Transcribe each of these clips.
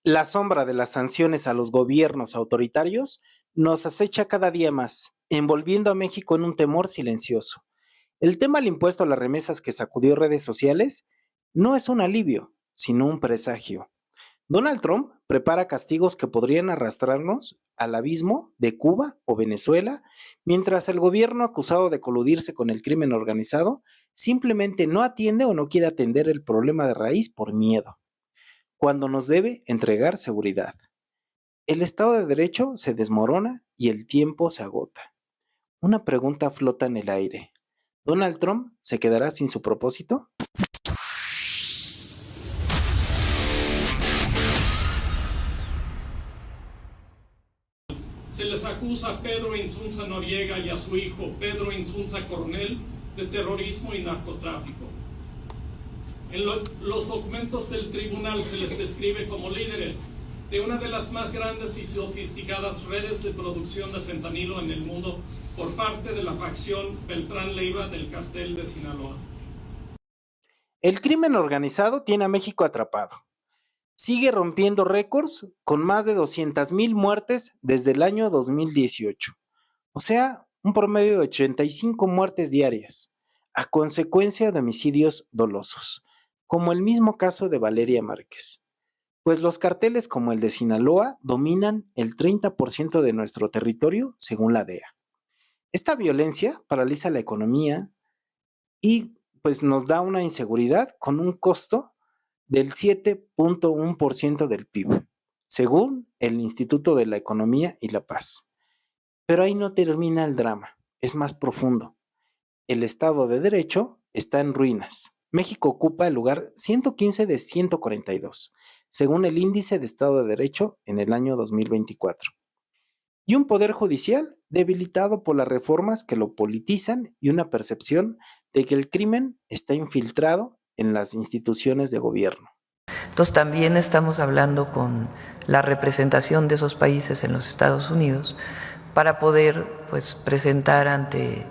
La sombra de las sanciones a los gobiernos autoritarios nos acecha cada día más, envolviendo a México en un temor silencioso. El tema del impuesto a las remesas que sacudió redes sociales no es un alivio, sino un presagio. Donald Trump prepara castigos que podrían arrastrarnos al abismo de Cuba o Venezuela, mientras el gobierno acusado de coludirse con el crimen organizado simplemente no atiende o no quiere atender el problema de raíz por miedo, cuando nos debe entregar seguridad. El Estado de Derecho se desmorona y el tiempo se agota. Una pregunta flota en el aire. ¿Donald Trump se quedará sin su propósito? Se les acusa a Pedro Insunza Noriega y a su hijo Pedro Insunza Coronel de terrorismo y narcotráfico. En los documentos del tribunal se les describe como líderes de una de las más grandes y sofisticadas redes de producción de fentanilo en el mundo por parte de la facción Beltrán Leiva del cartel de Sinaloa. El crimen organizado tiene a México atrapado. Sigue rompiendo récords con más de 200,000 muertes desde el año 2018. O sea, un promedio de 85 muertes diarias, a consecuencia de homicidios dolosos, como el mismo caso de Valeria Márquez. Pues los carteles como el de Sinaloa dominan el 30% de nuestro territorio, según la DEA. Esta violencia paraliza la economía y pues nos da una inseguridad con un costo del 7.1% del PIB, según el Instituto de la Economía y la Paz. Pero ahí no termina el drama, es más profundo. El Estado de Derecho está en ruinas. México ocupa el lugar 115 de 142, según el Índice de Estado de Derecho en el año 2024. Y un poder judicial debilitado por las reformas que lo politizan y una percepción de que el crimen está infiltrado en las instituciones de gobierno. Entonces también estamos hablando con la representación de esos países en los Estados Unidos para poder pues presentar ante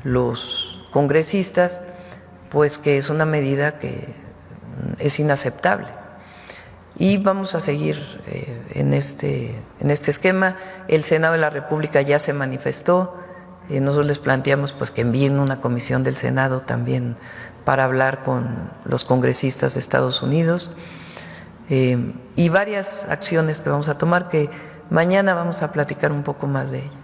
los congresistas pues que es una medida que es inaceptable. Y vamos a seguir en este esquema. El Senado de la República ya se manifestó. Nosotros les planteamos pues que envíen una comisión del Senado también para hablar con los congresistas de Estados Unidos y varias acciones que vamos a tomar que mañana vamos a platicar un poco más de ello.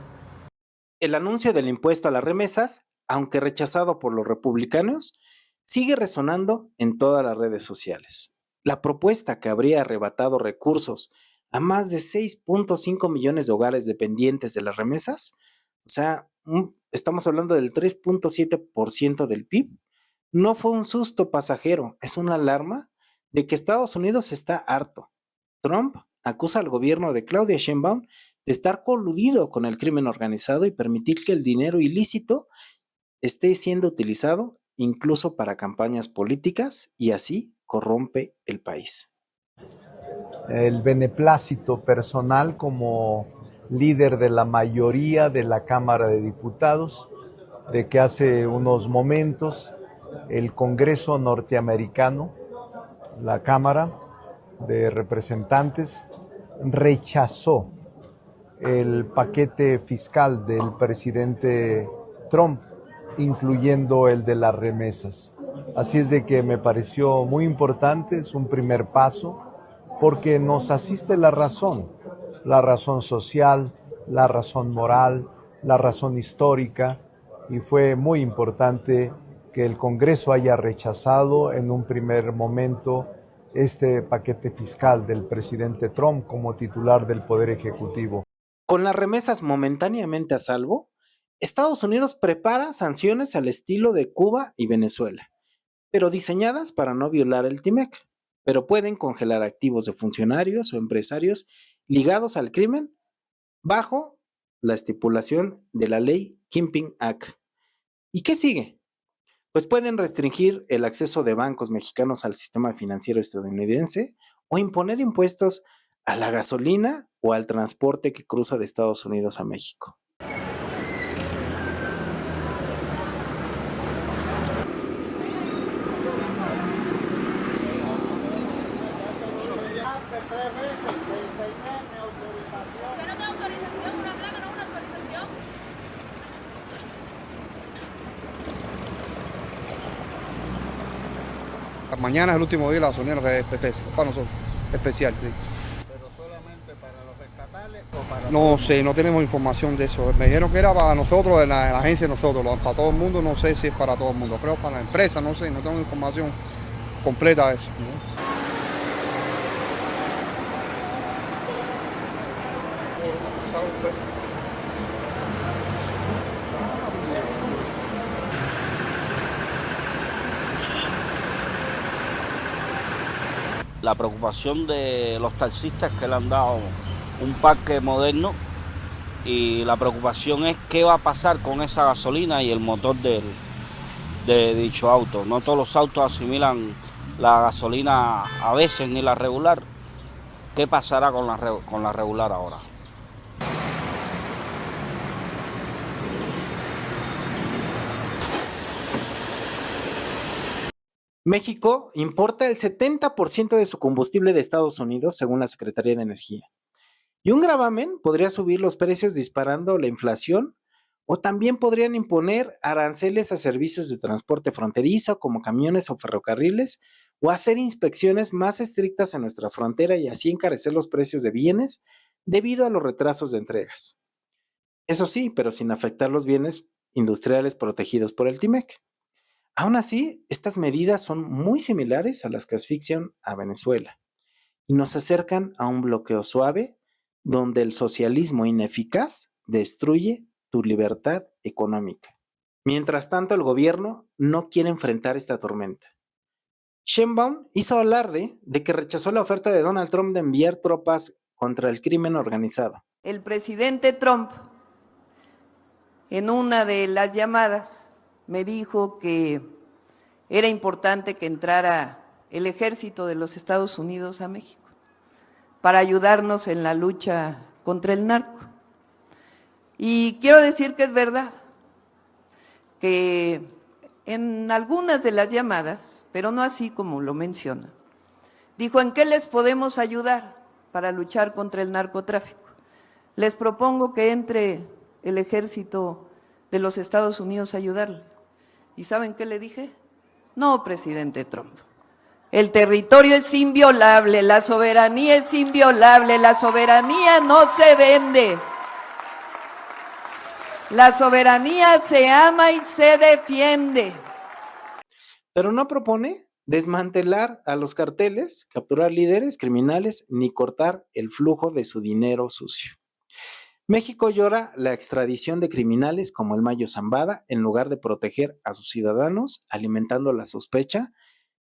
El anuncio del impuesto a las remesas, aunque rechazado por los republicanos, sigue resonando en todas las redes sociales. La propuesta que habría arrebatado recursos a más de 6.5 millones de hogares dependientes de las remesas, o sea, estamos hablando del 3.7% del PIB, no fue un susto pasajero, es una alarma de que Estados Unidos está harto. Trump acusa al gobierno de Claudia Sheinbaum de estar coludido con el crimen organizado y permitir que el dinero ilícito esté siendo utilizado incluso para campañas políticas y así corrompe el país. El beneplácito personal como líder de la mayoría de la Cámara de Diputados, de que hace unos momentos el Congreso norteamericano, la Cámara de Representantes, rechazó el paquete fiscal del presidente Trump, incluyendo el de las remesas. Así es de que me pareció muy importante, es un primer paso, porque nos asiste la razón social, la razón moral, la razón histórica, y fue muy importante que el Congreso haya rechazado en un primer momento este paquete fiscal del presidente Trump como titular del Poder Ejecutivo. Con las remesas momentáneamente a salvo, Estados Unidos prepara sanciones al estilo de Cuba y Venezuela, pero diseñadas para no violar el TIMEC, pero pueden congelar activos de funcionarios o empresarios ligados al crimen bajo la estipulación de la ley Kingpin Act. ¿Y qué sigue? Pues pueden restringir el acceso de bancos mexicanos al sistema financiero estadounidense o imponer impuestos a la gasolina o al transporte que cruza de Estados Unidos a México. Mañana es el último día de la gasolina para nosotros, especial, sí. ¿Pero solamente para los estatales o para No sé, no tenemos información de eso. Me dijeron que era para nosotros, en la agencia de nosotros, para todo el mundo, no sé si es para todo el mundo, creo para la empresa, no sé, no tengo información completa de eso. La preocupación de los taxistas que le han dado un parque moderno y la preocupación es qué va a pasar con esa gasolina y el motor de dicho auto. No todos los autos asimilan la gasolina a veces ni la regular. ¿Qué pasará con la regular ahora? México importa el 70% de su combustible de Estados Unidos, según la Secretaría de Energía. Y un gravamen podría subir los precios disparando la inflación, o también podrían imponer aranceles a servicios de transporte fronterizo como camiones o ferrocarriles, o hacer inspecciones más estrictas en nuestra frontera y así encarecer los precios de bienes debido a los retrasos de entregas. Eso sí, pero sin afectar los bienes industriales protegidos por el TIMEC. Aún así, estas medidas son muy similares a las que asfixian a Venezuela y nos acercan a un bloqueo suave donde el socialismo ineficaz destruye tu libertad económica. Mientras tanto, el gobierno no quiere enfrentar esta tormenta. Sheinbaum hizo alarde de que rechazó la oferta de Donald Trump de enviar tropas contra el crimen organizado. El presidente Trump, en una de las llamadas, me dijo que era importante que entrara el ejército de los Estados Unidos a México para ayudarnos en la lucha contra el narco. Y quiero decir que es verdad, que en algunas de las llamadas, pero no así como lo menciona, dijo: ¿en qué les podemos ayudar para luchar contra el narcotráfico? Les propongo que entre el ejército de los Estados Unidos a ayudarle. ¿Y saben qué le dije? No, presidente Trump. El territorio es inviolable, la soberanía es inviolable, la soberanía no se vende. La soberanía se ama y se defiende. Pero no propone desmantelar a los carteles, capturar líderes criminales, ni cortar el flujo de su dinero sucio. México llora la extradición de criminales como el Mayo Zambada en lugar de proteger a sus ciudadanos, alimentando la sospecha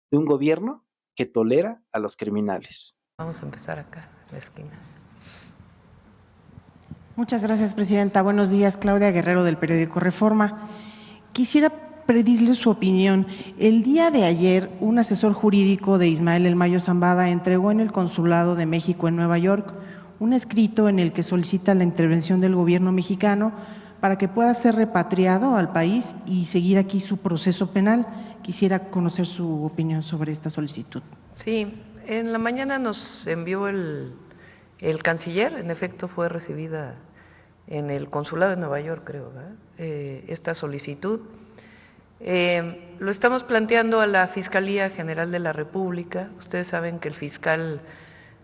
de un gobierno que tolera a los criminales. Vamos a empezar acá, en la esquina. Muchas gracias, presidenta. Buenos días, Claudia Guerrero, del periódico Reforma. Quisiera pedirle su opinión. El día de ayer, un asesor jurídico de Ismael El Mayo Zambada entregó en el Consulado de México en Nueva York un escrito en el que solicita la intervención del gobierno mexicano para que pueda ser repatriado al país y seguir aquí su proceso penal. Quisiera conocer su opinión sobre esta solicitud. Sí, en la mañana nos envió el canciller, en efecto fue recibida en el Consulado de Nueva York, creo, esta solicitud. Lo estamos planteando a la Fiscalía General de la República. Ustedes saben que el fiscal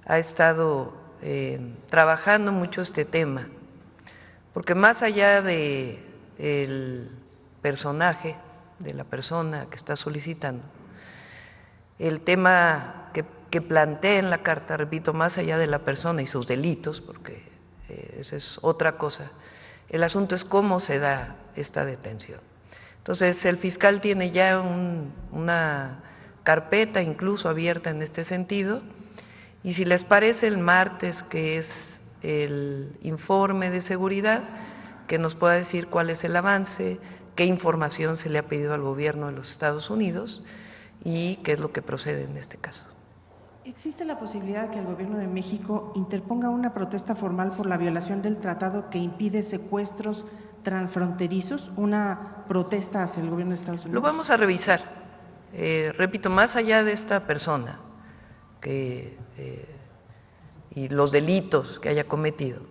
ha estado trabajando mucho este tema, porque más allá de el personaje, de la persona que está solicitando, el tema que plantea en la carta, repito, más allá de la persona y sus delitos, porque esa es otra cosa, el asunto es cómo se da esta detención. Entonces, el fiscal tiene ya una carpeta incluso abierta en este sentido, y si les parece, el martes, que es el informe de seguridad, que nos pueda decir cuál es el avance, qué información se le ha pedido al gobierno de los Estados Unidos y qué es lo que procede en este caso. ¿Existe la posibilidad que el gobierno de México interponga una protesta formal por la violación del tratado que impide secuestros transfronterizos, una protesta hacia el gobierno de Estados Unidos? Lo vamos a revisar. Repito, más allá de esta persona y los delitos que haya cometido,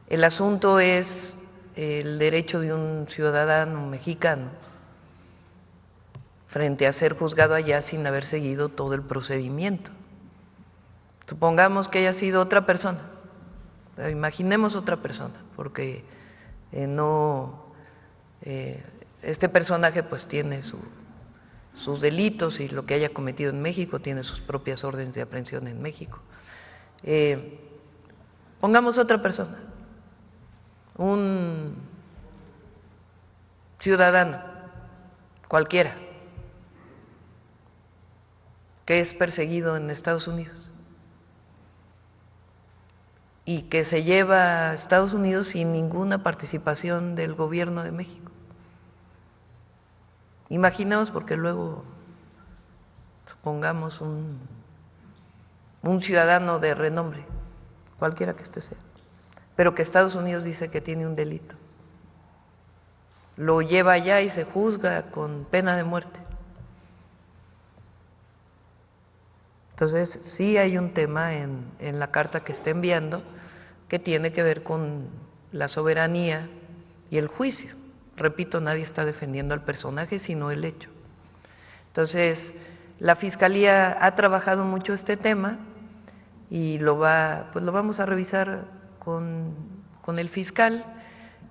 el asunto es el derecho de un ciudadano mexicano frente a ser juzgado allá sin haber seguido todo el procedimiento. Supongamos que haya sido otra persona, pero imaginemos otra persona, porque este personaje pues tiene sus delitos y lo que haya cometido en México, tiene sus propias órdenes de aprehensión en México. Pongamos otra persona, un ciudadano cualquiera que es perseguido en Estados Unidos y que se lleva a Estados Unidos sin ninguna participación del gobierno de México. Imaginemos, porque luego supongamos un ciudadano de renombre, cualquiera que éste sea, pero que Estados Unidos dice que tiene un delito. Lo lleva allá y se juzga con pena de muerte. Entonces, sí hay un tema en la carta que está enviando que tiene que ver con la soberanía y el juicio. Repito, nadie está defendiendo al personaje, sino el hecho. Entonces, la Fiscalía ha trabajado mucho este tema y lo vamos a revisar con el fiscal,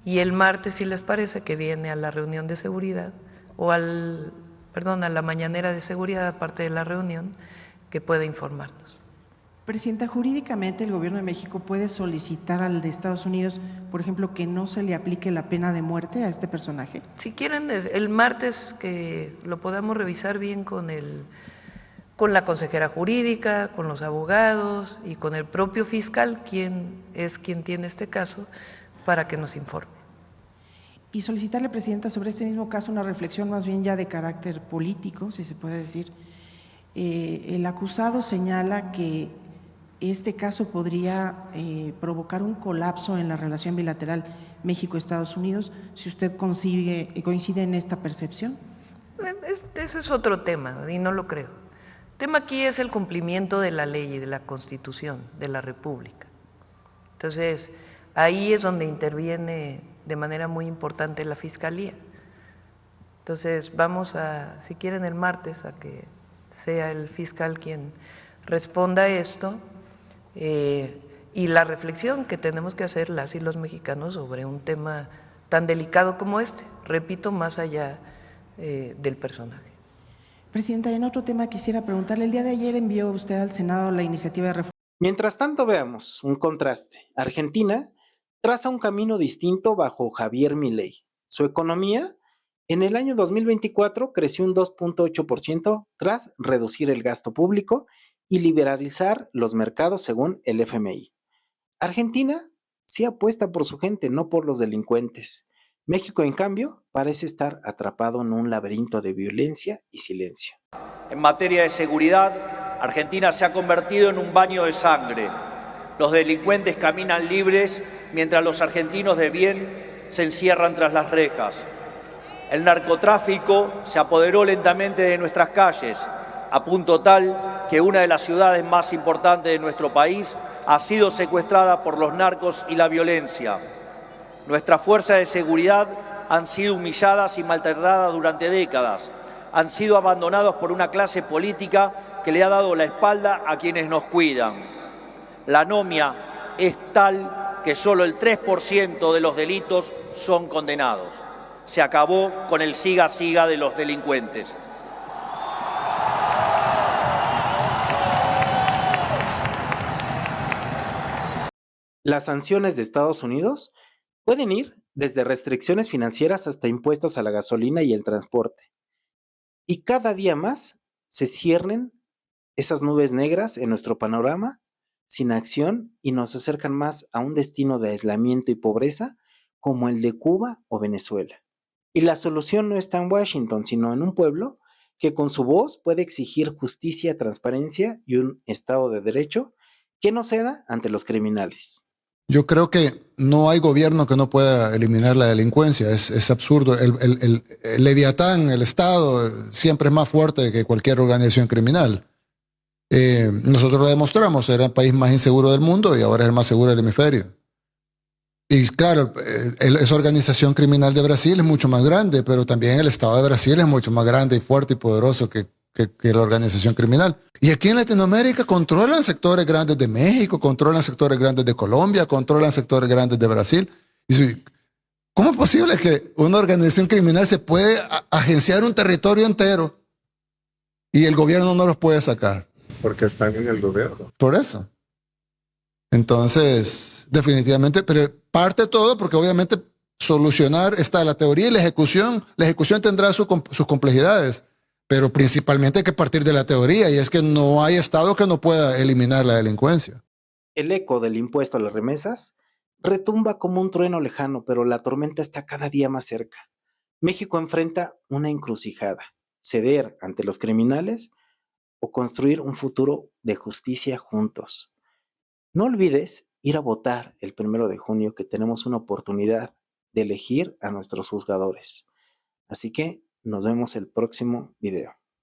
y el martes, si les parece, que viene a la reunión de seguridad, a la mañanera de seguridad, aparte de la reunión, que pueda informarnos. Presidenta, jurídicamente el Gobierno de México puede solicitar al de Estados Unidos, por ejemplo, que no se le aplique la pena de muerte a este personaje. Si quieren, el martes que lo podamos revisar bien con la consejera jurídica, con los abogados y con el propio fiscal, quien tiene este caso, para que nos informe. Y solicitarle, Presidenta, sobre este mismo caso una reflexión más bien ya de carácter político, si se puede decir. El acusado señala que este caso podría provocar un colapso en la relación bilateral México-Estados Unidos, si usted coincide en esta percepción. Ese es otro tema, y no lo creo. El tema aquí es el cumplimiento de la ley y de la Constitución de la República. Entonces, ahí es donde interviene de manera muy importante la Fiscalía. Entonces, vamos si quieren el martes, a que sea el fiscal quien responda a esto, y la reflexión que tenemos que hacer las y los mexicanos sobre un tema tan delicado como este, repito, más allá del personaje. Presidenta, en otro tema quisiera preguntarle, el día de ayer envió usted al Senado la iniciativa de reforma. Mientras tanto, veamos un contraste. Argentina traza un camino distinto bajo Javier Milei. Su economía en el año 2024 creció un 2.8% tras reducir el gasto público y liberalizar los mercados según el FMI. Argentina sí apuesta por su gente, no por los delincuentes. México, en cambio, parece estar atrapado en un laberinto de violencia y silencio. En materia de seguridad, Argentina se ha convertido en un baño de sangre. Los delincuentes caminan libres mientras los argentinos de bien se encierran tras las rejas. El narcotráfico se apoderó lentamente de nuestras calles, a punto tal que una de las ciudades más importantes de nuestro país ha sido secuestrada por los narcos y la violencia. Nuestras fuerzas de seguridad han sido humilladas y maltratadas durante décadas. Han sido abandonados por una clase política que le ha dado la espalda a quienes nos cuidan. La anomia es tal que solo el 3% de los delitos son condenados. Se acabó con el siga-siga de los delincuentes. Las sanciones de Estados Unidos pueden ir desde restricciones financieras hasta impuestos a la gasolina y el transporte. Y cada día más se ciernen esas nubes negras en nuestro panorama sin acción y nos acercan más a un destino de aislamiento y pobreza como el de Cuba o Venezuela. Y la solución no está en Washington, sino en un pueblo que con su voz puede exigir justicia, transparencia y un Estado de Derecho que no ceda ante los criminales. Yo creo que no hay gobierno que no pueda eliminar la delincuencia, es absurdo. El Leviatán, el Estado, siempre es más fuerte que cualquier organización criminal. Nosotros lo demostramos, era el país más inseguro del mundo y ahora es el más seguro del hemisferio. Y claro, esa organización criminal de Brasil es mucho más grande, pero también el Estado de Brasil es mucho más grande y fuerte y poderoso que la organización criminal. Y aquí en Latinoamérica controlan sectores grandes de México, controlan sectores grandes de Colombia, controlan sectores grandes de Brasil. Y ¿cómo es posible que una organización criminal se puede agenciar un territorio entero y el gobierno no los puede sacar? Porque están en el gobierno. Por eso. Entonces, definitivamente, pero parte todo porque obviamente solucionar está la teoría y la ejecución. La ejecución tendrá sus complejidades, pero principalmente hay que partir de la teoría, y es que no hay Estado que no pueda eliminar la delincuencia. El eco del impuesto a las remesas retumba como un trueno lejano, pero la tormenta está cada día más cerca. México enfrenta una encrucijada: ceder ante los criminales o construir un futuro de justicia juntos. No olvides ir a votar el 1 de junio, que tenemos una oportunidad de elegir a nuestros juzgadores. Así que nos vemos el próximo video.